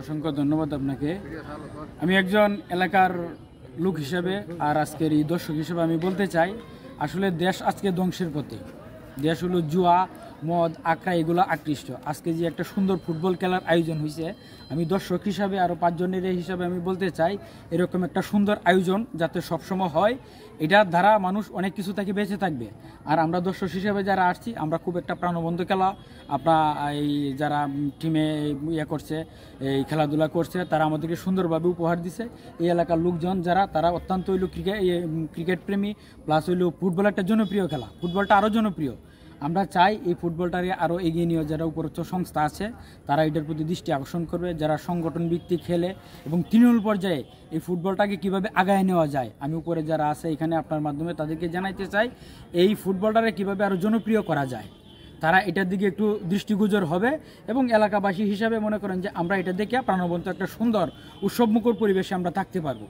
অসংখ্য ধন্যবাদ আপনাকে। আমি একজন এলাকার লোক হিসেবে আর আজকের এই দর্শক হিসেবে আমি বলতে চাই, আসলে দেশ আজকে ধ্বংসের পথে। দেশ হলো জুয়া, মদ, আকড়া এগুলো আকৃষ্ট। আজকে যে একটা সুন্দর ফুটবল খেলার আয়োজন হয়েছে, আমি দর্শক হিসাবে আরও 5 জনের হিসাবে আমি বলতে চাই, এরকম একটা সুন্দর আয়োজন যাতে সবসময় হয়, এটার দ্বারা মানুষ অনেক কিছু থেকে বেঁচে থাকবে। আর আমরা দর্শক হিসাবে যারা আসছি, আমরা খুব একটা প্রাণবন্ত খেলা আপনার এই যারা টিমে করছে, এই খেলাধুলা করছে, তারা আমাদেরকে সুন্দরভাবে উপহার দিছে। এই এলাকার লোকজন যারা, তারা অত্যন্ত হইল ক্রিকেট প্রেমী, প্লাস হইল ফুটবল একটা জনপ্রিয় খেলা, ফুটবলটা আরও জনপ্রিয়। আমরা চাই এই ফুটবলটাকে আরও এগিয়ে নিয়ে, যারা উপরোক্ত সংস্থা আছে তারা এটার প্রতি দৃষ্টি আকর্ষণ করবে, যারা সংগঠন ভিত্তিক খেলে এবং তৃণমূল পর্যায়ে এই ফুটবলটাকে কিভাবে আগায় নেওয়া যায়। আমি উপরে যারা আছে এখানে আপনার মাধ্যমে তাদেরকে জানাইতে চাই, এই ফুটবলটাকে কিভাবে আরও জনপ্রিয় করা যায়, তারা এটার দিকে একটু দৃষ্টিগোচর হবে। এবং এলাকাবাসী হিসাবে মনে করেন যে আমরা এটা দেখে প্রাণবন্ত একটা সুন্দর উৎসবমুখর পরিবেশে আমরা থাকতে পারবো।